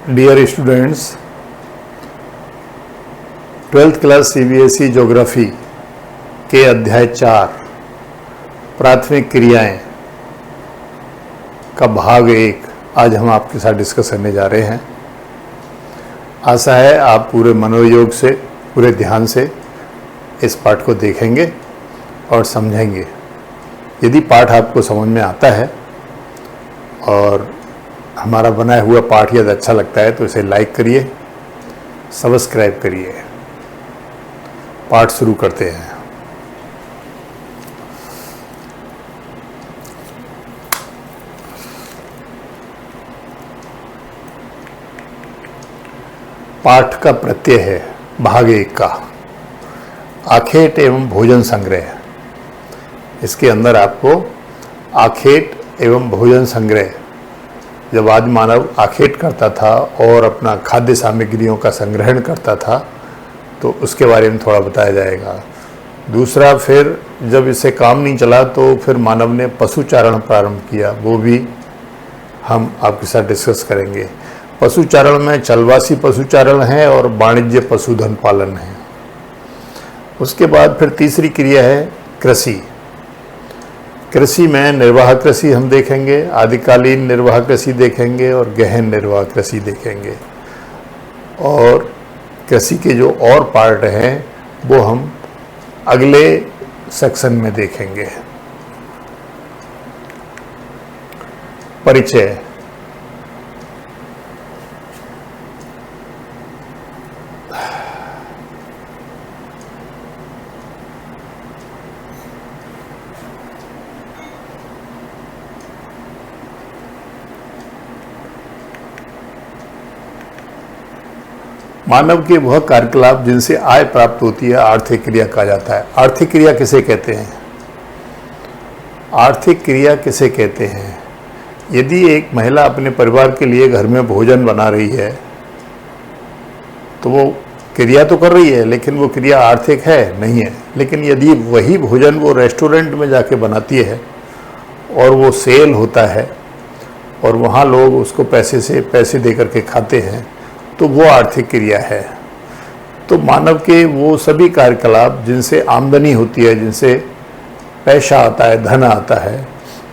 Dear students, 12th class CBSE geography के अध्याय 4 प्राथमिक क्रियाएं का भाग 1 आज हम आपके साथ डिस्कस करने जा रहे हैं। आशा है आप पूरे मनोयोग से, पूरे ध्यान से इस पाठ को देखेंगे और समझेंगे। यदि पाठ आपको समझ में आता है और हमारा बनाया हुआ पाठ यदि अच्छा लगता है तो इसे लाइक करिए, सब्सक्राइब करिए। पाठ शुरू करते हैं। पाठ का प्रत्यय है भाग 1 का आखेट एवं भोजन संग्रह। इसके अंदर आपको आखेट एवं भोजन संग्रह, जब आदि मानव आखेट करता था और अपना खाद्य सामग्रियों का संग्रहण करता था तो उसके बारे में थोड़ा बताया जाएगा। दूसरा, फिर जब इससे काम नहीं चला तो फिर मानव ने पशुचारण प्रारंभ किया, वो भी हम आपके साथ डिस्कस करेंगे। पशुचारण में चलवासी पशुचारण है और वाणिज्य पशुधन पालन है। उसके बाद फिर तीसरी क्रिया है कृषि। कृषि में निर्वाह कृषि हम देखेंगे, आदिकालीन निर्वाह कृषि देखेंगे और गहन निर्वाह कृषि देखेंगे। और कृषि के जो और पार्ट हैं वो हम अगले सेक्शन में देखेंगे। परिचय। मानव के वह कार्यकलाप जिनसे आय प्राप्त होती है आर्थिक क्रिया कहा जाता है। आर्थिक क्रिया किसे कहते हैं? आर्थिक क्रिया किसे कहते हैं? यदि एक महिला अपने परिवार के लिए घर में भोजन बना रही है तो वो क्रिया तो कर रही है, लेकिन वो क्रिया आर्थिक है नहीं है। लेकिन यदि वही भोजन वो रेस्टोरेंट में जाके बनाती है और वो सेल होता है और वहाँ लोग उसको पैसे दे करके खाते हैं तो वो आर्थिक क्रिया है। तो मानव के वो सभी कार्यकलाप जिनसे आमदनी होती है, जिनसे पैसा आता है, धन आता है,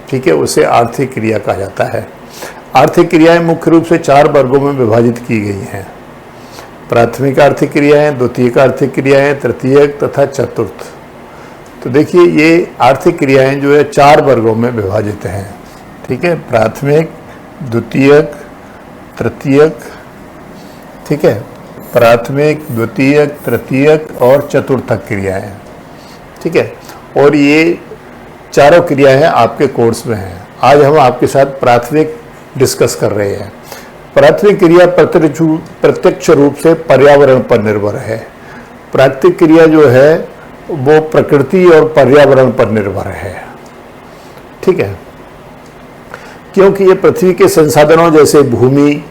ठीक है, उसे आर्थिक क्रिया कहा जाता है। आर्थिक क्रियाएं मुख्य रूप से 4 वर्गों में विभाजित की गई हैं। प्राथमिक आर्थिक क्रियाएं, द्वितीयक आर्थिक क्रियाएं, तृतीयक तथा चतुर्थ। तो देखिए ये आर्थिक क्रियाएं जो है 4 वर्गों में विभाजित हैं, ठीक है। प्राथमिक, द्वितीयक, तृतीयक, ठीक है, प्राथमिक, द्वितीयक, तृतीयक और चतुर्थक क्रियाएं, ठीक है। और ये चारों क्रियाएं आपके कोर्स में हैं। आज हम आपके साथ प्राथमिक डिस्कस कर रहे हैं। प्राथमिक क्रिया प्रत्यक्ष रूप से पर्यावरण पर निर्भर है। प्राथमिक क्रिया जो है वो प्रकृति और पर्यावरण पर निर्भर है, ठीक है। क्योंकि ये पृथ्वी के संसाधनों जैसे भूमि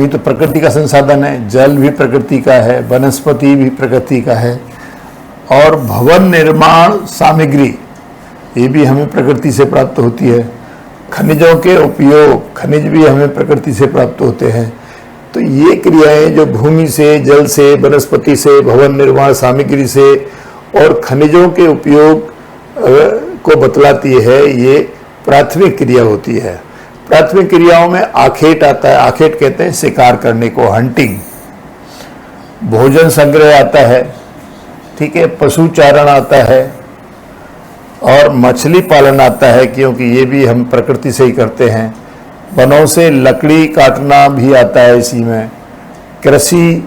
तो प्रकृति का संसाधन है, जल भी प्रकृति का है, वनस्पति भी प्रकृति का है, और भवन निर्माण सामग्री ये भी हमें प्रकृति से प्राप्त होती है। खनिजों के उपयोग, खनिज भी हमें प्रकृति से प्राप्त होते हैं। तो ये क्रियाएं जो भूमि से, जल से, वनस्पति से, भवन निर्माण सामग्री से और खनिजों के उपयोग को बतलाती है, ये प्राथमिक क्रिया होती है। प्राथमिक क्रियाओं में आखेट आता है। आखेट कहते हैं शिकार करने को, हंटिंग। भोजन संग्रह आता है, ठीक है, पशुचारण आता है और मछली पालन आता है, क्योंकि ये भी हम प्रकृति से ही करते हैं। वनों से लकड़ी काटना भी आता है इसी में। कृषि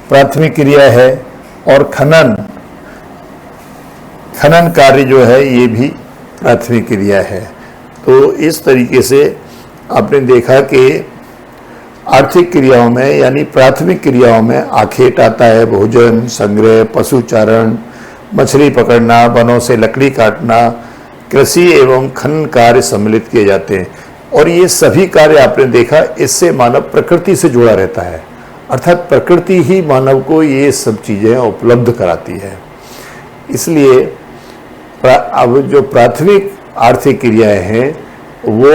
प्राथमिक क्रिया है और खनन कार्य जो है ये भी प्राथमिक क्रिया है। तो इस तरीके से आपने देखा कि आर्थिक क्रियाओं में यानी प्राथमिक क्रियाओं में आखेट आता है, भोजन संग्रह, पशुचारण, मछली पकड़ना, वनों से लकड़ी काटना, कृषि एवं खनन कार्य सम्मिलित किए जाते हैं। और ये सभी कार्य आपने देखा इससे मानव प्रकृति से जुड़ा रहता है, अर्थात प्रकृति ही मानव को ये सब चीज़ें उपलब्ध कराती है। इसलिए अब जो प्राथमिक आर्थिक क्रियाएं हैं वो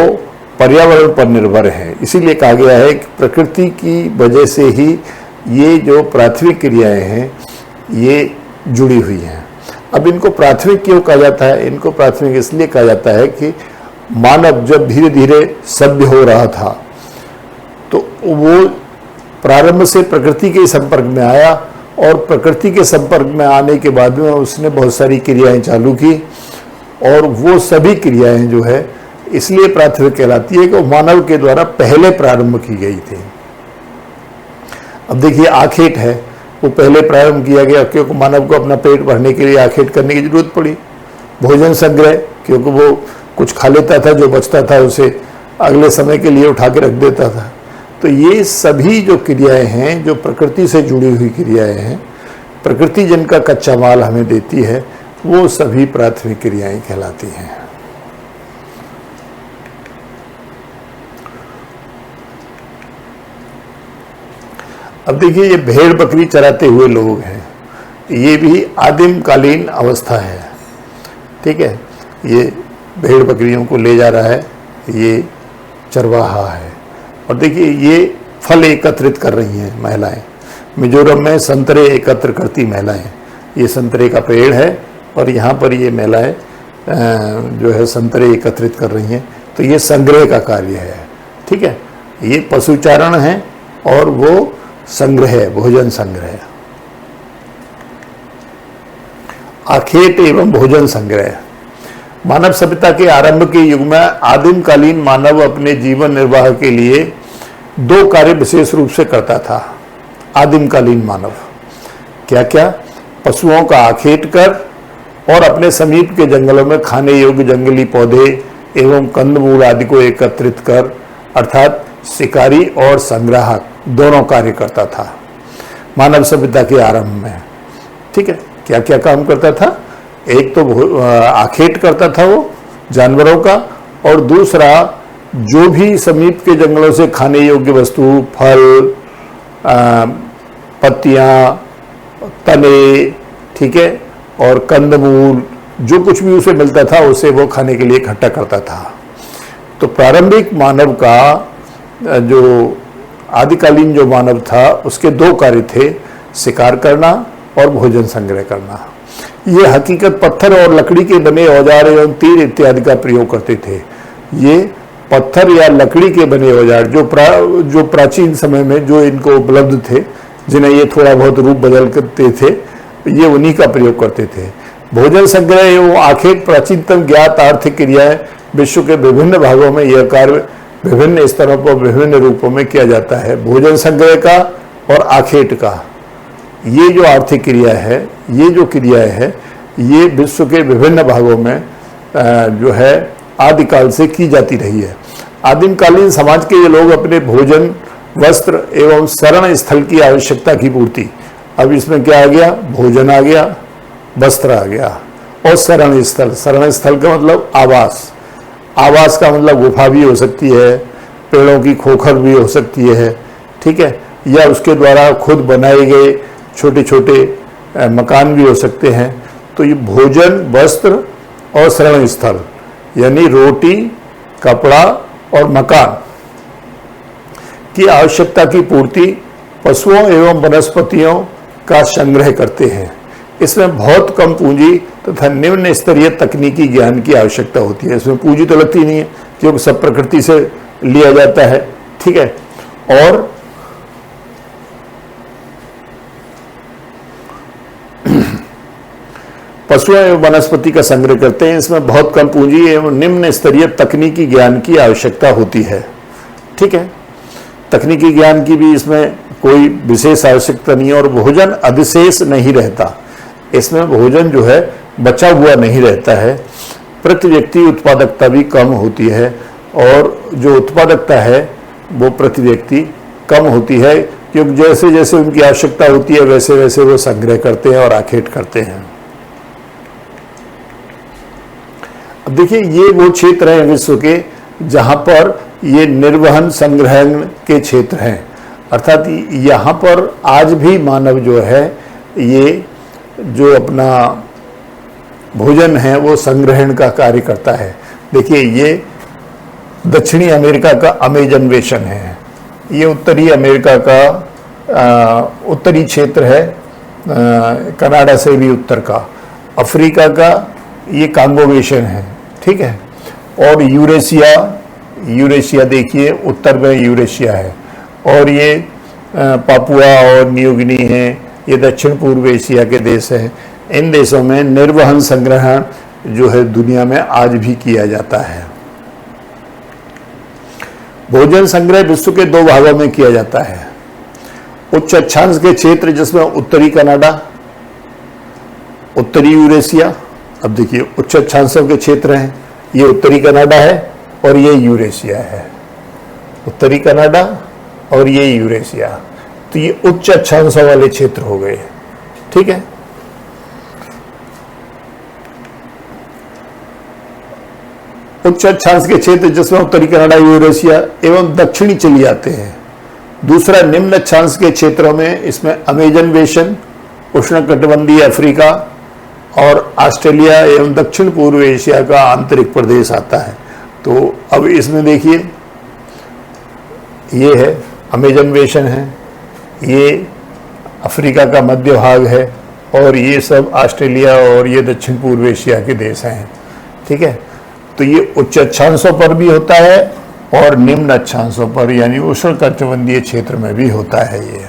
पर्यावरण पर निर्भर है। इसीलिए कहा गया है कि प्रकृति की वजह से ही ये जो प्राथमिक क्रियाएं हैं ये जुड़ी हुई हैं। अब इनको प्राथमिक क्यों कहा जाता है? इनको प्राथमिक इसलिए कहा जाता है कि मानव जब धीरे धीरे सभ्य हो रहा था तो वो प्रारंभ से प्रकृति के संपर्क में आया, और प्रकृति के संपर्क में आने के बाद में उसने बहुत सारी क्रियाएं चालू की, और वो सभी क्रियाएं जो है इसलिए प्राथमिक कहलाती है कि वो मानव के द्वारा पहले प्रारंभ की गई थी। अब देखिए आखेट है, वो पहले प्रारंभ किया गया क्योंकि मानव को अपना पेट भरने के लिए आखेट करने की जरूरत पड़ी। भोजन संग्रह, क्योंकि वो कुछ खा लेता था, जो बचता था उसे अगले समय के लिए उठा के रख देता था। तो ये सभी जो क्रियाएं हैं, जो प्रकृति से जुड़ी हुई क्रियाएं हैं, प्रकृति जिनका कच्चा माल हमें देती है, वो सभी प्राथमिक क्रियाएं कहलाती हैं। अब देखिए ये भेड़ बकरी चराते हुए लोग हैं, ये भी आदिम कालीन अवस्था है। ठीक है, ये भेड़ बकरियों को ले जा रहा है, ये चरवाहा है। और देखिए ये फल एकत्रित कर रही हैं महिलाएं। मिजोरम में संतरे एकत्र करती महिलाएं, ये संतरे का पेड़ है और यहाँ पर ये महिलाएं जो है संतरे एकत्रित कर रही हैं। तो ये संग्रह का कार्य है। ठीक है, ये पशुचारण है और वो संग्रह है, भोजन संग्रह। आखेट एवं भोजन संग्रह। मानव सभ्यता के आरंभ के युग में आदिम कालीन मानव अपने जीवन निर्वाह के लिए दो कार्य विशेष रूप से करता था। आदिम कालीन मानव क्या क्या? पशुओं का आखेट कर और अपने समीप के जंगलों में खाने योग्य जंगली पौधे एवं कंदमूल आदि को एकत्रित कर, अर्थात शिकारी और संग्राहक दोनों कार्य करता था मानव सभ्यता के आरंभ में। ठीक है, क्या क्या काम करता था? एक तो आखेट करता था वो जानवरों का, और दूसरा जो भी समीप के जंगलों से खाने योग्य वस्तु, फल, पत्तियां, तने, ठीक है, और कंदमूल, जो कुछ भी उसे मिलता था उसे वो खाने के लिए इकट्ठा करता था। तो प्रारंभिक मानव का जो आदिकालीन जो मानव था उसके दो कार्य थे, शिकार करना और भोजन संग्रह करना। ये हकीकत पत्थर और लकड़ी के बने औजार एवं तीर इत्यादि का प्रयोग करते थे। ये पत्थर या लकड़ी के बने औजार जो प्राचीन समय में जो इनको उपलब्ध थे, जिन्हें ये थोड़ा बहुत रूप बदल करते थे, ये उन्हीं का प्रयोग करते थे। भोजन संग्रह एवं आखेट प्राचीनतम ज्ञात आर्थिक क्रियाएं। विश्व के विभिन्न भागों में यह कार्य विभिन्न स्तरों पर विभिन्न रूपों में किया जाता है। भोजन संग्रह का और आखेट का ये जो आर्थिक क्रिया है, ये जो क्रियाएं है, ये विश्व के विभिन्न भागों में जो है आदिकाल से की जाती रही है। आदिमकालीन समाज के ये लोग अपने भोजन, वस्त्र एवं शरण स्थल की आवश्यकता की पूर्ति, अब इसमें क्या आ गया? भोजन आ गया, वस्त्र आ गया और शरण स्थल। शरण स्थल का मतलब आवास। आवास का मतलब गुफा भी हो सकती है, पेड़ों की खोखर भी हो सकती है, ठीक है, या उसके द्वारा खुद बनाए गए छोटे छोटे मकान भी हो सकते हैं। तो ये भोजन, वस्त्र और शरण स्थल यानी रोटी, कपड़ा और मकान की आवश्यकता की पूर्ति पशुओं एवं वनस्पतियों का संग्रह करते हैं। इसमें बहुत कम पूंजी तथा निम्न स्तरीय तकनीकी ज्ञान की आवश्यकता होती है। इसमें पूंजी तो लगती नहीं है क्योंकि सब प्रकृति से लिया जाता है, ठीक है। और पशुओं एवं वनस्पति का संग्रह करते हैं। इसमें बहुत कम पूंजी एवं निम्न स्तरीय तकनीकी ज्ञान की आवश्यकता होती है, ठीक है। तकनीकी ज्ञान की भी इसमें कोई विशेष आवश्यकता नहीं है। और भोजन अधिशेष नहीं रहता, इसमें भोजन जो है बचा हुआ नहीं रहता है। प्रति व्यक्ति उत्पादकता भी कम होती है और जो उत्पादकता है वो प्रति व्यक्ति कम होती है, क्योंकि जैसे जैसे उनकी आवश्यकता होती है वैसे वैसे वो संग्रह करते हैं और आखेट करते हैं। अब देखिए ये वो क्षेत्र हैं विश्व के जहाँ पर ये निर्वहन संग्रहण के क्षेत्र हैं, अर्थात यहाँ पर आज भी मानव जो है ये जो अपना भोजन है वो संग्रहण का कार्य करता है। देखिए ये दक्षिणी अमेरिका का अमेजन बेसिन है, ये उत्तरी अमेरिका का उत्तरी क्षेत्र है, कनाडा से भी उत्तर का। अफ्रीका का ये कांगो बेसिन है, ठीक है। और यूरेशिया देखिए उत्तर में यूरेशिया है, और ये पापुआ और न्यू गिनी है, ये दक्षिण पूर्व एशिया के देश है। इन देशों में निर्वहन संग्रहण जो है दुनिया में आज भी किया जाता है। भोजन संग्रह विश्व के 2 भागों में किया जाता है। उच्च अक्षांश के क्षेत्र जिसमें उत्तरी कनाडा, उत्तरी यूरेशिया, अब देखिए उच्च अक्षांशों के क्षेत्र हैं, ये उत्तरी कनाडा है और ये यूरेशिया है, उत्तरी कनाडा और ये यूरेशिया, तो ये उच्च अक्षांशों वाले क्षेत्र हो गए, ठीक है। उच्च अक्षांश के क्षेत्र जिसमें उत्तरी कनाडा, यूरेशिया एवं दक्षिणी चिली आते हैं। दूसरा निम्न अक्षांश के क्षेत्रों में इसमें अमेजन बेसिन, उष्णकटिबंधीय अफ्रीका और ऑस्ट्रेलिया एवं दक्षिण पूर्व एशिया का आंतरिक प्रदेश आता है। तो अब इसमें देखिए ये है अमेजन बेसिन है, ये अफ्रीका का मध्य भाग है, और ये सब ऑस्ट्रेलिया और ये दक्षिण पूर्व एशिया के देश हैं, ठीक है। तो ये उच्च अक्षांशों पर भी होता है और निम्न अक्षांशों पर यानी उष्णकटिबंधीय क्षेत्र में भी होता है। ये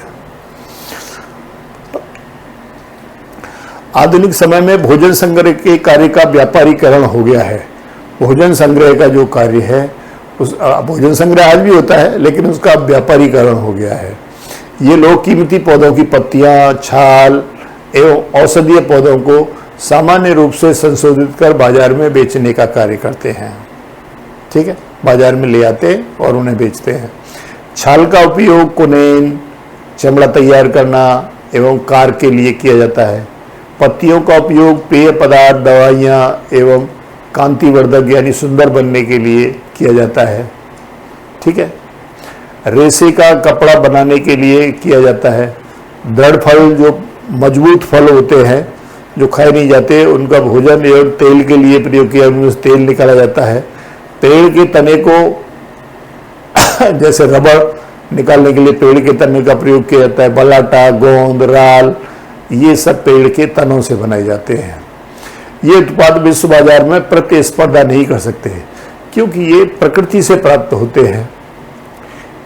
आधुनिक समय में भोजन संग्रह के कार्य का व्यापारीकरण हो गया है। भोजन संग्रह का जो कार्य है उस भोजन संग्रह आज भी होता है, लेकिन उसका व्यापारीकरण हो गया है। ये लोग कीमती पौधों की पत्तियां, छाल एवं औषधीय पौधों को सामान्य रूप से संशोधित कर बाजार में बेचने का कार्य करते हैं, ठीक है। बाजार में ले आते हैं और उन्हें बेचते हैं। छाल का उपयोग कुनेन, चमड़ा तैयार करना एवं कार के लिए किया जाता है। पत्तियों का उपयोग पेय पदार्थ, दवाइयाँ एवं कांतिवर्धक यानी सुंदर बनने के लिए किया जाता है, ठीक है। रेशे का कपड़ा बनाने के लिए किया जाता है। दृढ़ फल जो मजबूत फल होते हैं जो खाए नहीं जाते, उनका भोजन एवं तेल के लिए प्रयोग किया, उनमें से तेल निकाला जाता है। पेड़ के तने को जैसे रबड़ निकालने के लिए पेड़ के तने का प्रयोग किया जाता है। बलाटा, गोंद, राल, ये सब पेड़ के तनों से बनाए जाते हैं। ये उत्पाद विश्व बाजार में प्रतिस्पर्धा नहीं कर सकते क्योंकि ये प्रकृति से प्राप्त होते हैं,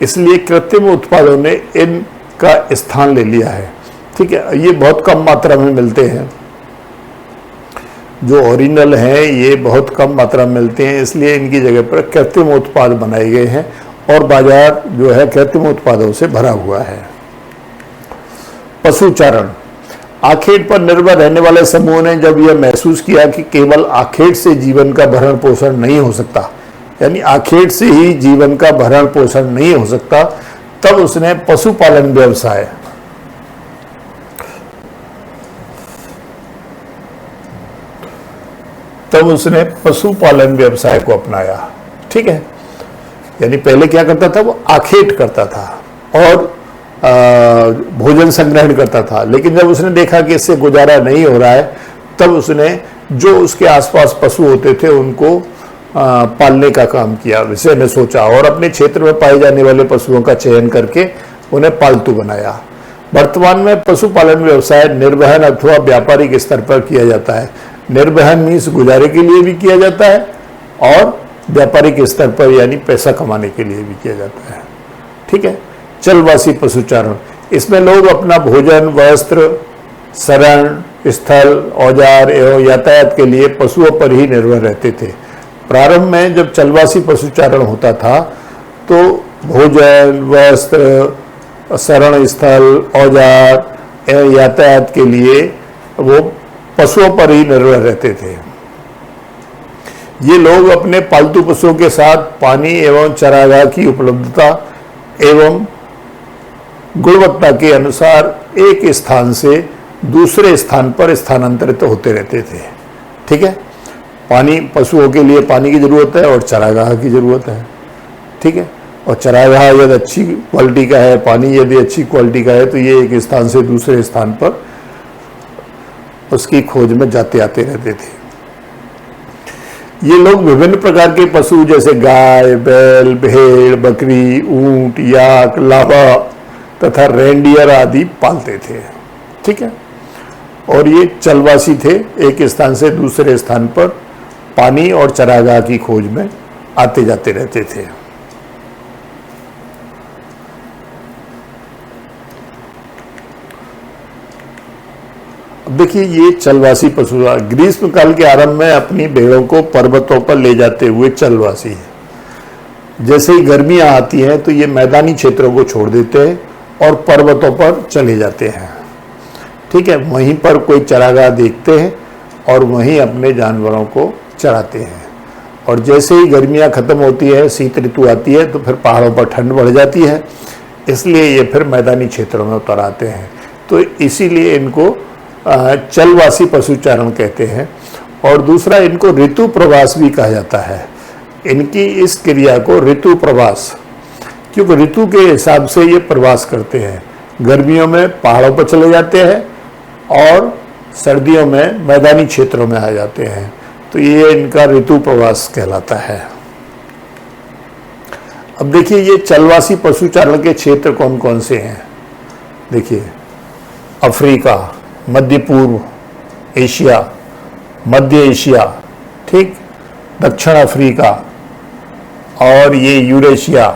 इसलिए कृत्रिम उत्पादों ने इनका स्थान ले लिया है, ठीक है। ये बहुत कम मात्रा में मिलते हैं, जो ओरिजिनल हैं ये बहुत कम मात्रा में मिलते हैं, इसलिए इनकी जगह पर कृत्रिम उत्पाद बनाए गए हैं और बाजार जो है कृत्रिम उत्पादों से भरा हुआ है। पशुचारण। आखेट पर निर्भर रहने वाले समूह ने जब यह महसूस किया कि केवल आखेट से जीवन का भरण पोषण नहीं हो सकता, यानी आखेट से ही जीवन का भरण पोषण नहीं हो सकता, तब उसने पशुपालन व्यवसाय को अपनाया, ठीक है। यानी पहले क्या करता था, वो आखेट करता था और भोजन संग्रहण करता था, लेकिन जब उसने देखा कि इससे गुजारा नहीं हो रहा है, तब उसने जो उसके आसपास पशु होते थे उनको पालने का काम किया, विषय ने सोचा और अपने क्षेत्र में पाए जाने वाले पशुओं का चयन करके उन्हें पालतू बनाया। वर्तमान में पशुपालन व्यवसाय निर्वहन अथवा व्यापारिक स्तर पर किया जाता है। निर्वहन मीन्स गुजारे के लिए भी किया जाता है और व्यापारिक स्तर पर यानी पैसा कमाने के लिए भी किया जाता है, ठीक है। चलवासी पशुचारण, इसमें लोग अपना भोजन, वस्त्र, शरण स्थल, औजार एवं यातायात के लिए पशुओं पर ही निर्भर रहते थे। प्रारंभ में जब चलवासी पशुचारण होता था तो भोजन, वस्त्र, शरण स्थल, औजार एवं यातायात के लिए वो पशुओं पर ही निर्भर रहते थे। ये लोग अपने पालतू पशुओं के साथ पानी एवं चारागाह की उपलब्धता एवं गुणवत्ता के अनुसार एक स्थान से दूसरे स्थान पर स्थानांतरित होते रहते थे, ठीक है। पानी, पशुओं के लिए पानी की जरूरत है और चारागाह की जरूरत है, ठीक है। और चारागाह यदि अच्छी क्वालिटी का है, पानी यदि अच्छी क्वालिटी का है, तो ये एक स्थान से दूसरे स्थान पर उसकी खोज में जाते आते रहते थे। ये लोग विभिन्न प्रकार के पशु जैसे गाय, बैल, भेड़, बकरी, ऊंट, याक, लावा तथा रेंडियर आदि पालते थे। ठीक है, और ये चलवासी थे, एक स्थान से दूसरे स्थान पर पानी और चरागाह की खोज में आते जाते रहते थे। अब देखिए, ये चलवासी पशु ग्रीष्म काल के आरंभ में अपनी भेड़ों को पर्वतों पर ले जाते हुए चलवासी है। जैसे ही गर्मियां आती हैं तो ये मैदानी क्षेत्रों को छोड़ देते हैं और पर्वतों पर चले जाते हैं। ठीक है, वहीं पर कोई चरागाह देखते हैं और वहीं अपने जानवरों को चराते हैं। और जैसे ही गर्मियां खत्म होती है, शीत ऋतु आती है, तो फिर पहाड़ों पर ठंड बढ़ जाती है, इसलिए ये फिर मैदानी क्षेत्रों में उतर आते हैं। तो इसीलिए इनको चलवासी पशुचारण कहते हैं। और दूसरा, इनको ऋतु प्रवास भी कहा जाता है। इनकी इस क्रिया को ऋतु प्रवास, क्योंकि ऋतु के हिसाब से ये प्रवास करते हैं। गर्मियों में पहाड़ों पर चले जाते हैं और सर्दियों में मैदानी क्षेत्रों में आ जाते हैं, तो ये इनका ऋतु प्रवास कहलाता है। अब देखिए, ये चलवासी पशुचारण के क्षेत्र कौन कौन से हैं। देखिए, अफ्रीका, मध्य पूर्व एशिया, मध्य एशिया, ठीक, दक्षिण अफ्रीका और ये यूरेशिया,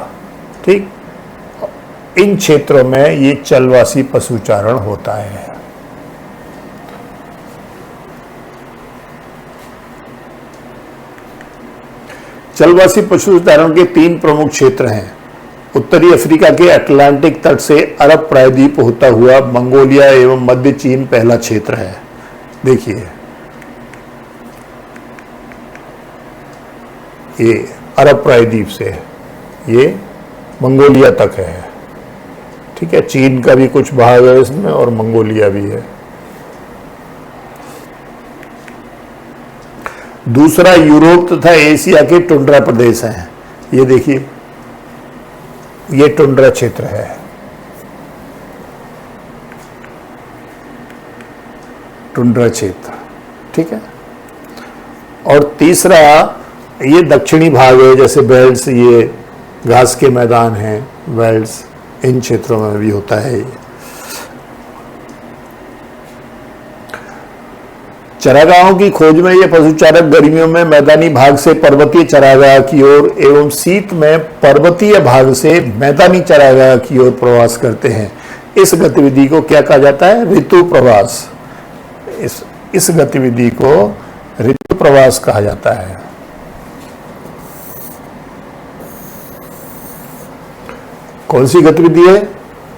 ठीक, इन क्षेत्रों में ये चलवासी पशुचारण होता है। चलवासी पशुचारण के 3 प्रमुख क्षेत्र हैं। उत्तरी अफ्रीका के अटलांटिक तट से अरब प्रायद्वीप होता हुआ मंगोलिया एवं मध्य चीन पहला क्षेत्र है। देखिए, ये अरब प्रायद्वीप से ये मंगोलिया तक है। ठीक है, चीन का भी कुछ भाग है इसमें और मंगोलिया भी है। दूसरा, यूरोप तथा एशिया के टुंड्रा प्रदेश हैं। ये देखिए, ये टुंड्रा क्षेत्र है। टुंड्रा क्षेत्र, ठीक है। और तीसरा, ये दक्षिणी भाग है, जैसे बेल्ट्स, ये घास के मैदान हैं, बेल्ट्स, इन क्षेत्रों में भी होता है ये। चरागाहों की खोज में ये पशुचारक गर्मियों में मैदानी भाग से पर्वतीय चरागाह की ओर एवं शीत में पर्वतीय भाग से मैदानी चरागाह की ओर प्रवास करते हैं। इस गतिविधि को क्या कहा जाता है? ऋतु प्रवास। इस गतिविधि को ऋतु प्रवास कहा जाता है। कौन सी गतिविधि है?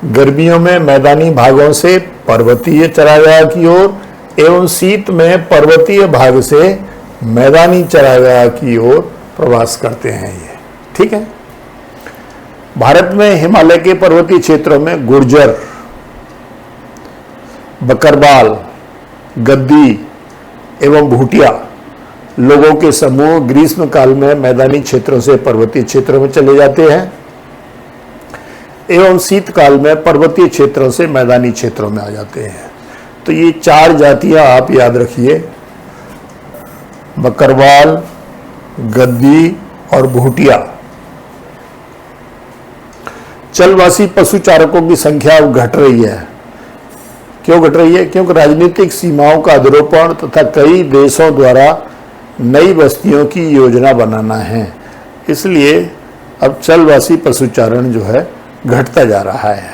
गर्मियों में मैदानी भागों से पर्वतीय चरागाह की ओर एवं शीत में पर्वतीय भाग से मैदानी चरागाह की ओर प्रवास करते हैं ये। ठीक है। भारत में हिमालय के पर्वतीय क्षेत्रों में गुर्जर, बकरवाल, गद्दी एवं भूटिया लोगों के समूह ग्रीष्म काल में मैदानी क्षेत्रों से पर्वतीय क्षेत्रों में चले जाते हैं एवं शीतकाल में पर्वतीय क्षेत्रों से मैदानी क्षेत्रों में आ जाते हैं। तो ये 4 जातियां आप याद रखिए, बकरवाल, गद्दी और भूटिया। चलवासी पशुचारकों की संख्या अब घट रही है। क्यों घट रही है? क्योंकि राजनीतिक सीमाओं का अधिरोपण तथा कई देशों द्वारा नई बस्तियों की योजना बनाना है, इसलिए अब चलवासी पशुचारण जो है घटता जा रहा है।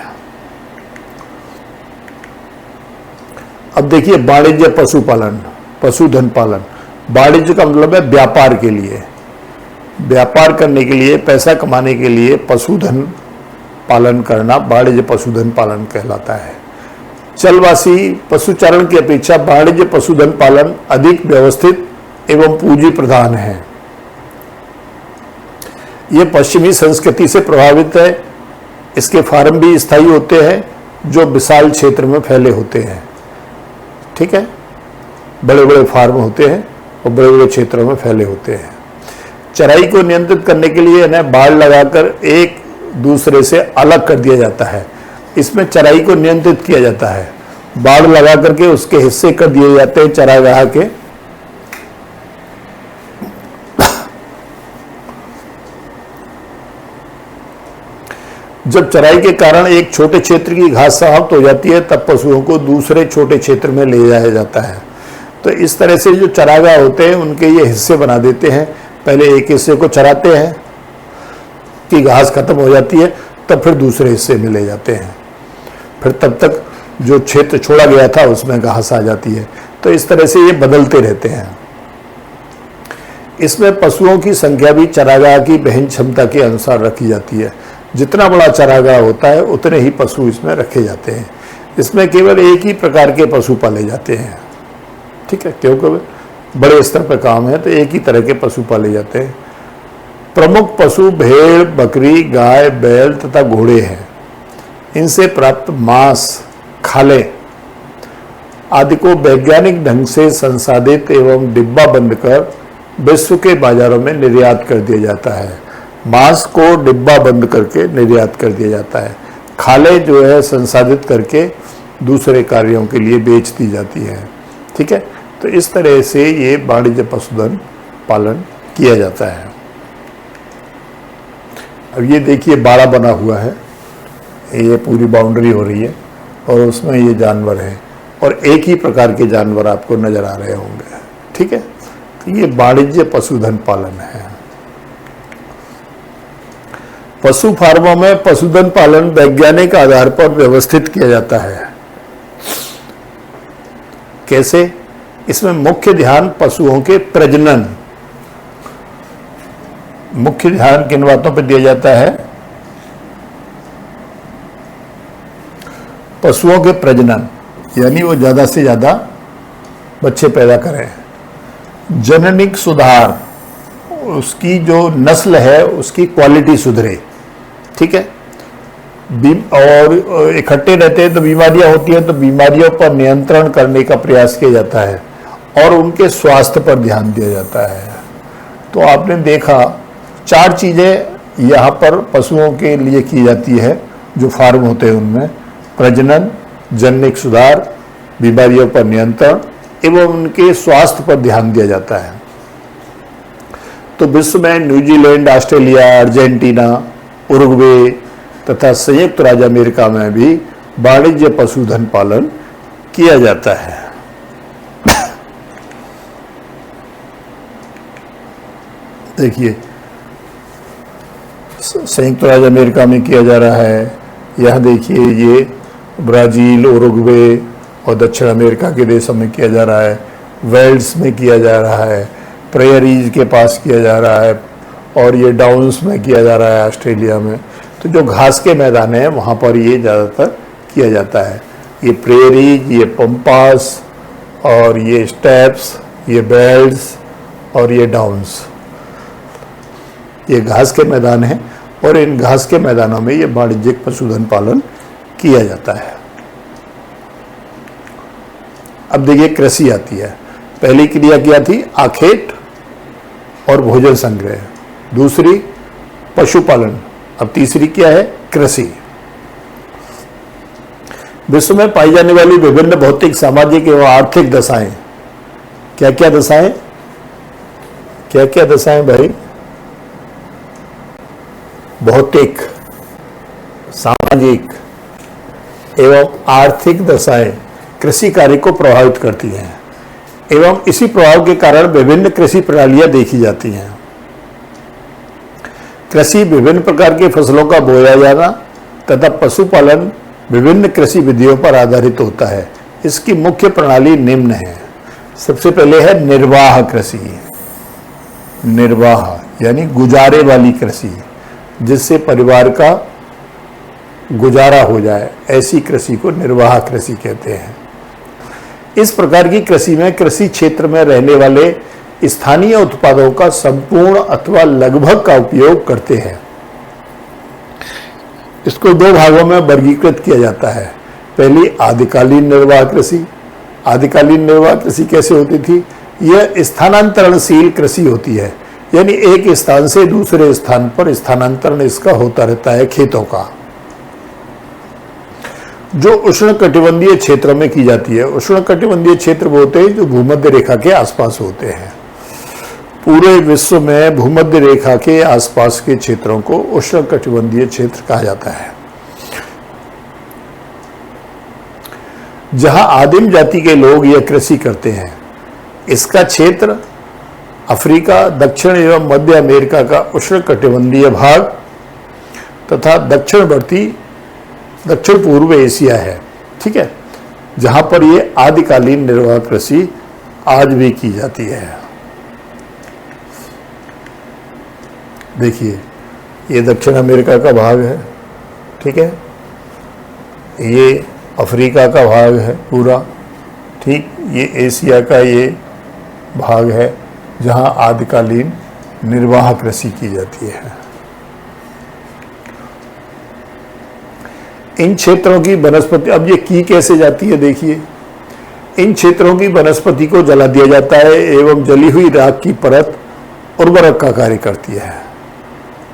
अब देखिए, वाणिज्य पशुपालन, पशुधन पालन। वाणिज्य का मतलब है व्यापार के लिए, व्यापार करने के लिए, पैसा कमाने के लिए पशुधन पालन करना वाणिज्य पशुधन पालन कहलाता है। चलवासी पशुचारण की अपेक्षा वाणिज्य पशुधन पालन अधिक व्यवस्थित एवं पूंजी प्रधान है। यह पश्चिमी संस्कृति से प्रभावित है। इसके फार्म भी स्थायी होते हैं जो विशाल क्षेत्र में फैले होते हैं। ठीक है, बड़े बड़े फार्म होते हैं और बड़े बड़े क्षेत्रों में फैले होते हैं। चराई को नियंत्रित करने के लिए इन्हें बाड़ लगाकर एक दूसरे से अलग कर दिया जाता है। इसमें चराई को नियंत्रित किया जाता है, बाड़ लगा करके उसके हिस्से कर दिए जाते हैं चरागाह के, जब चराई के कारण एक छोटे क्षेत्र की घास समाप्त हो जाती है तब पशुओं को दूसरे छोटे क्षेत्र में ले जाया जाता है। तो इस तरह से जो चरागाह होते हैं उनके ये हिस्से बना देते हैं। पहले एक हिस्से को चराते हैं कि घास खत्म हो जाती है, तब फिर दूसरे हिस्से में ले जाते हैं, फिर तब तक जो क्षेत्र छोड़ा गया था उसमें घास आ जाती है। तो इस तरह से ये बदलते रहते हैं। इसमें पशुओं की संख्या भी चरागाह की वहन क्षमता के अनुसार रखी जाती है। जितना बड़ा चरागाह होता है उतने ही पशु इसमें रखे जाते हैं। इसमें केवल एक ही प्रकार के पशु पाले जाते हैं, ठीक है, क्योंकि बड़े स्तर पर काम है तो एक ही तरह के पशु पाले जाते हैं। प्रमुख पशु भेड़, बकरी, गाय, बैल तथा घोड़े हैं। इनसे प्राप्त मांस, खाले आदि को वैज्ञानिक ढंग से संसाधित एवं डिब्बा बंद कर विश्व के बाजारों में निर्यात कर दिया जाता है। मांस को डिब्बा बंद करके निर्यात कर दिया जाता है। खाले जो है संसाधित करके दूसरे कार्यों के लिए बेच दी जाती है, ठीक है। तो इस तरह से ये वाणिज्य पशुधन पालन किया जाता है। अब ये देखिए बाड़ा बना हुआ है, ये पूरी बाउंड्री हो रही है और उसमें ये जानवर हैं और एक ही प्रकार के जानवर आपको नजर आ रहे होंगे, ठीक है। तो ये वाणिज्य पशुधन पालन है। पशु फार्मों में पशुधन पालन वैज्ञानिक आधार पर व्यवस्थित किया जाता है। कैसे? इसमें मुख्य ध्यान पशुओं के प्रजनन, मुख्य ध्यान किन बातों पर दिया जाता है? पशुओं के प्रजनन, यानी वो ज्यादा से ज्यादा बच्चे पैदा करें। जननिक सुधार, उसकी जो नस्ल है उसकी क्वालिटी सुधरे, ठीक है। और इकट्ठे रहते हैं तो बीमारियां होती हैं, तो बीमारियों पर नियंत्रण करने का प्रयास किया जाता है और उनके स्वास्थ्य पर ध्यान दिया जाता है। तो आपने देखा 4 चीजें यहाँ पर पशुओं के लिए की जाती है जो फार्म होते हैं उनमें: प्रजनन, जननिक सुधार, बीमारियों पर नियंत्रण एवं उनके स्वास्थ्य पर ध्यान दिया जाता है। तो विश्व में न्यूजीलैंड, ऑस्ट्रेलिया, अर्जेंटीना, उरुग्वे तथा संयुक्त राज्य अमेरिका में भी वाणिज्य पशुधन पालन किया जाता है। देखिए संयुक्त राज्य अमेरिका में किया जा रहा है। यह देखिए ये ब्राजील, उरुग्वे और दक्षिण अमेरिका के देशों में किया जा रहा है। वेल्स में किया जा रहा है, प्रेयरीज के पास किया जा रहा है और ये डाउन्स में किया जा रहा है ऑस्ट्रेलिया में। तो जो घास के मैदान हैं वहाँ पर ये ज़्यादातर किया जाता है। ये प्रेयरीज, ये पम्पास और ये स्टेप्स, ये बेल्ट्स और ये डाउन्स, ये घास के मैदान हैं और इन घास के मैदानों में ये वाणिज्यिक पशुधन पालन किया जाता है। अब देखिए कृषि आती है। पहली क्रिया क्या थी? आखेट और भोजन संग्रह। दूसरी पशुपालन। अब तीसरी क्या है? कृषि। विश्व में पाई जाने वाली विभिन्न भौतिक, सामाजिक एवं आर्थिक दशाएं, क्या क्या दशाएं? क्या क्या दशाएं भाई? भौतिक, सामाजिक एवं आर्थिक दशाएं कृषि कार्य को प्रभावित करती हैं एवं इसी प्रभाव के कारण विभिन्न कृषि प्रणालियां देखी जाती हैं। कृषि विभिन्न प्रकार की फसलों का बोया जाना तथा पशुपालन विभिन्न कृषि विधियों पर आधारित होता है। इसकी मुख्य प्रणाली निम्न है। सबसे पहले है निर्वाह कृषि। निर्वाह यानी गुजारे वाली कृषि, जिससे परिवार का गुजारा हो जाए, ऐसी कृषि को निर्वाह कृषि कहते हैं। इस प्रकार की कृषि में कृषि क्षेत्र में रहने वाले स्थानीय उत्पादों का संपूर्ण अथवा लगभग का उपयोग करते हैं। इसको 2 भागों में वर्गीकृत किया जाता है। पहली आदिकालीन निर्वाह कृषि। आदिकालीन निर्वाह कृषि कैसे होती थी? यह स्थानांतरणशील कृषि होती है, यानी एक स्थान से दूसरे स्थान पर स्थानांतरण इसका होता रहता है खेतों का, जो उष्णकटिबंधीय क्षेत्रों में की जाती है। उष्णकटिबंधीय क्षेत्र वो होते हैं जो भूमध्य रेखा के आसपास होते हैं। पूरे विश्व में भूमध्य रेखा के आसपास के क्षेत्रों को उष्णकटिबंधीय क्षेत्र कहा जाता है। जहां आदिम जाति के लोग यह कृषि करते हैं। इसका क्षेत्र अफ्रीका, दक्षिण एवं मध्य अमेरिका का उष्णकटिबंधीय भाग तथा दक्षिण पूर्व एशिया है। ठीक है, जहां पर ये आदिकालीन निर्वाह कृषि आज भी की जाती है। देखिए, ये दक्षिण अमेरिका का भाग है। ठीक है, ये अफ्रीका का भाग है पूरा। ठीक, ये एशिया का ये भाग है जहां आदिकालीन निर्वाह कृषि की जाती है। इन क्षेत्रों की वनस्पति, अब ये की कैसे जाती है देखिए, इन क्षेत्रों की वनस्पति को जला दिया जाता है एवं जली हुई राख की परत उर्वरक का कार्य करती है।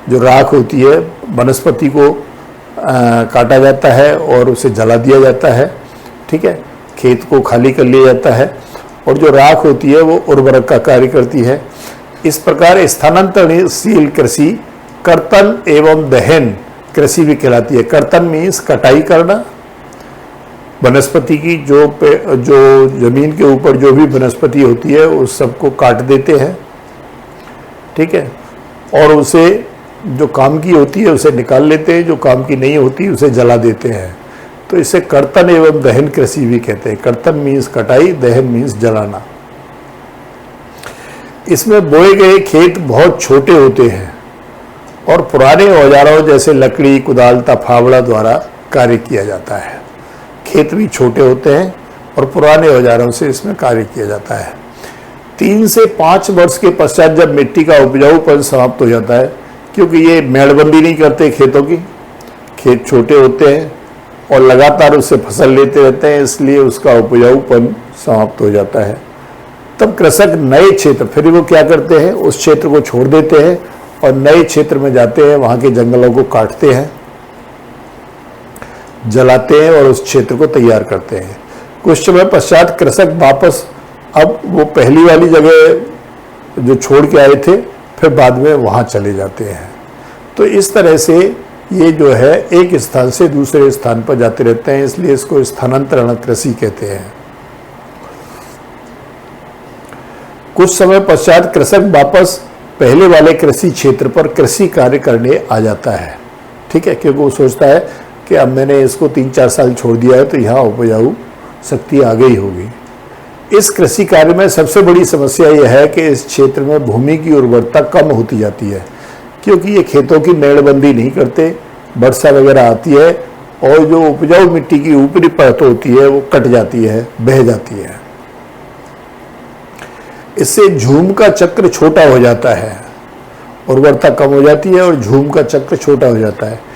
जो राख होती है वनस्पति को काटा जाता है और उसे जला दिया जाता है। ठीक है, खेत को खाली कर लिया जाता है और जो राख होती है वो उर्वरक का कार्य करती है। इस प्रकार स्थानांतरणशील कृषि कर्तन एवं दहन कृषि भी कहलाती है। कर्तन मीन्स कटाई करना, वनस्पति की जो जमीन के ऊपर जो भी वनस्पति होती है उस सबको काट देते हैं। ठीक है, और उसे जो काम की होती है उसे निकाल लेते हैं, जो काम की नहीं होती उसे जला देते हैं। तो इसे कर्तन एवं दहन कृषि भी कहते हैं। कर्तन मीन्स कटाई, दहन मीन्स जलाना। इसमें बोए गए खेत बहुत छोटे होते हैं और पुराने औजारों जैसे लकड़ी, कुदाल तथा फावड़ा द्वारा कार्य किया जाता है। खेत भी छोटे होते हैं और पुराने औजारों से इसमें कार्य किया जाता है। 3 से 5 वर्ष के पश्चात जब मिट्टी का उपजाऊपन समाप्त हो जाता है, क्योंकि ये मेड़बंदी नहीं करते खेतों की, खेत छोटे होते हैं और लगातार उससे फसल लेते रहते हैं, इसलिए उसका उपजाऊपन समाप्त हो जाता है। तब कृषक नए क्षेत्र, फिर वो क्या करते हैं, उस क्षेत्र को छोड़ देते हैं और नए क्षेत्र में जाते हैं, वहाँ के जंगलों को काटते हैं, जलाते हैं और उस क्षेत्र को तैयार करते हैं। कुछ समय पश्चात कृषक वापस अब वो पहली वाली जगह जो छोड़ के आए थे फिर बाद में वहाँ चले जाते हैं। तो इस तरह से ये जो है एक स्थान से दूसरे स्थान पर जाते रहते हैं, इसलिए इसको स्थानांतरण कृषि कहते हैं। कुछ समय पश्चात कृषक वापस पहले वाले कृषि क्षेत्र पर कृषि कार्य करने आ जाता है। ठीक है, क्योंकि वो सोचता है कि अब मैंने इसको 3-4 साल छोड़ दिया है तो यहाँ उपजाऊ शक्ति आ गई होगी। इस कृषि कार्य में सबसे बड़ी समस्या यह है कि इस क्षेत्र में भूमि की उर्वरता कम होती जाती है, क्योंकि ये खेतों की मेड़बंदी नहीं करते, वर्षा वगैरह आती है और जो उपजाऊ मिट्टी की ऊपरी परत होती है वो कट जाती है, बह जाती है। इससे झूम का चक्र छोटा हो जाता है, उर्वरता कम हो जाती है और झूम का चक्र छोटा हो जाता है।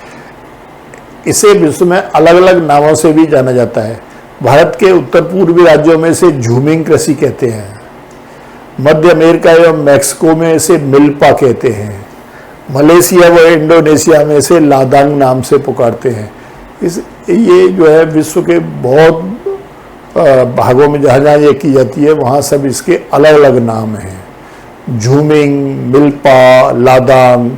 इसे विश्व में अलग अलग नामों से भी जाना जाता है। भारत के उत्तर पूर्वी राज्यों में इसे झूमिंग कृषि कहते हैं। मध्य अमेरिका एवं मैक्सिको में इसे मिल्पा कहते हैं। मलेशिया व इंडोनेशिया में इसे लादांग नाम से पुकारते हैं। ये जो है विश्व के बहुत भागों में जहाँ जहाँ ये की जाती है वहाँ सब इसके अलग अलग नाम हैं। झूमिंग, मिल्पा, लादांग।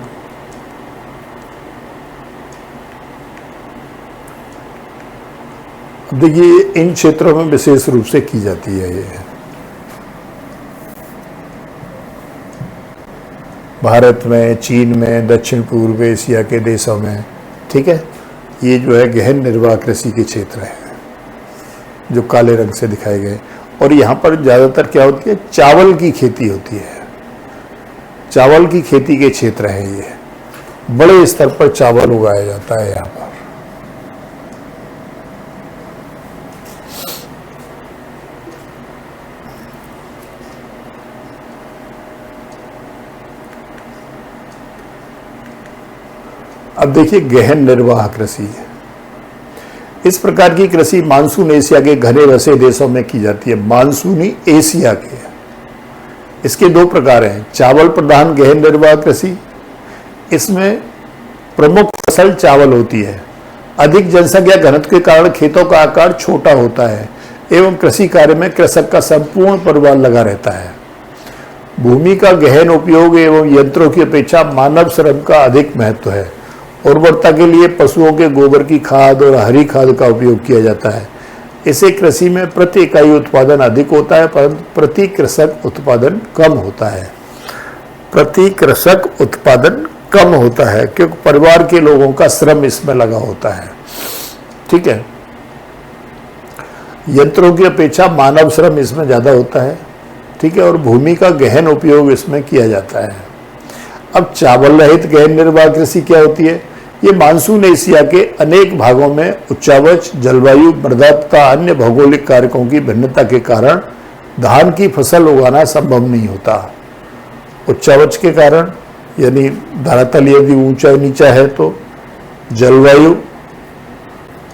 देखिए इन क्षेत्रों में विशेष रूप से की जाती है। ये भारत में, चीन में, दक्षिण पूर्व एशिया के देशों में, ठीक है, ये जो है गहन निर्वाह कृषि के क्षेत्र है जो काले रंग से दिखाए गए। और यहाँ पर ज़्यादातर क्या होती है, चावल की खेती होती है। चावल की खेती के क्षेत्र है ये, बड़े स्तर पर चावल उगाया जाता है यहाँ पर। अब देखिए गहन निर्वाह कृषि, इस प्रकार की कृषि मानसून एशिया के घने बसे देशों में की जाती है। मानसूनी एशिया के इसके 2 प्रकार हैं। चावल प्रधान गहन निर्वाह कृषि, इसमें प्रमुख फसल चावल होती है। अधिक जनसंख्या घनत्व के कारण खेतों का आकार छोटा होता है एवं कृषि कार्य में कृषक का संपूर्ण परिवार लगा रहता है। भूमि का गहन उपयोग एवं यंत्रों की अपेक्षा मानव श्रम का अधिक महत्व है। उर्वरता के लिए पशुओं के गोबर की खाद और हरी खाद का उपयोग किया जाता है। इसे कृषि में प्रति इकाई उत्पादन अधिक होता है, परंतु प्रति कृषक उत्पादन कम होता है। प्रति कृषक उत्पादन कम होता है क्योंकि परिवार के लोगों का श्रम इसमें लगा होता है। ठीक है, यंत्रों की अपेक्षा मानव श्रम इसमें ज़्यादा होता है। ठीक है, और भूमि का गहन उपयोग इसमें किया जाता है। अब चावल रहित गहन निर्वाह कृषि क्या होती है? ये मानसून एशिया के अनेक भागों में उच्चावच जलवायु, मृदा तथा अन्य भौगोलिक कारकों की भिन्नता के कारण धान की फसल उगाना संभव नहीं होता। उच्चावच के कारण यानी धरातल यदि ऊंचा नीचा है तो जलवायु,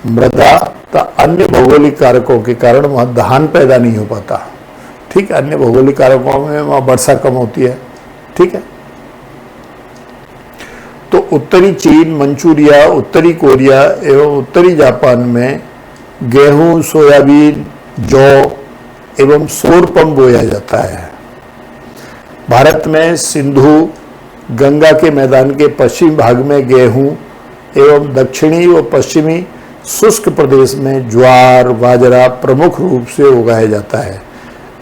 मृदा तथा अन्य भौगोलिक कारकों के कारण वहाँ धान पैदा नहीं हो पाता। ठीक है, अन्य भौगोलिक कारकों में वहाँ वर्षा कम होती है। ठीक है, तो उत्तरी चीन, मंचूरिया, उत्तरी कोरिया एवं उत्तरी जापान में गेहूं, सोयाबीन, जौ एवं सोरपम बोया जाता है। भारत में सिंधु गंगा के मैदान के पश्चिम भाग में गेहूं एवं दक्षिणी व पश्चिमी शुष्क प्रदेश में ज्वार, बाजरा प्रमुख रूप से उगाया जाता है।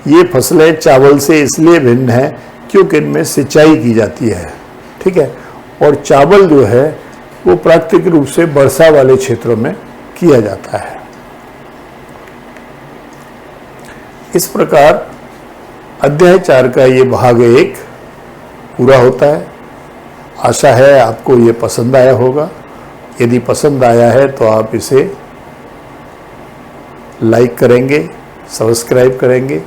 ये फसलें चावल से इसलिए भिन्न है क्योंकि इनमें सिंचाई की जाती है। ठीक है, और चावल जो है वो प्राकृतिक रूप से वर्षा वाले क्षेत्रों में किया जाता है। इस प्रकार अध्याय 4 का ये भाग 1 पूरा होता है। आशा है आपको ये पसंद आया होगा। यदि पसंद आया है तो आप इसे लाइक करेंगे, सब्सक्राइब करेंगे।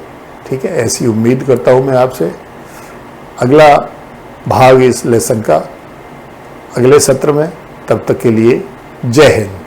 ठीक है, ऐसी उम्मीद करता हूँ मैं आपसे। अगला भाग इस लेसन का अगले सत्र में, तब तक के लिए जय हिंद।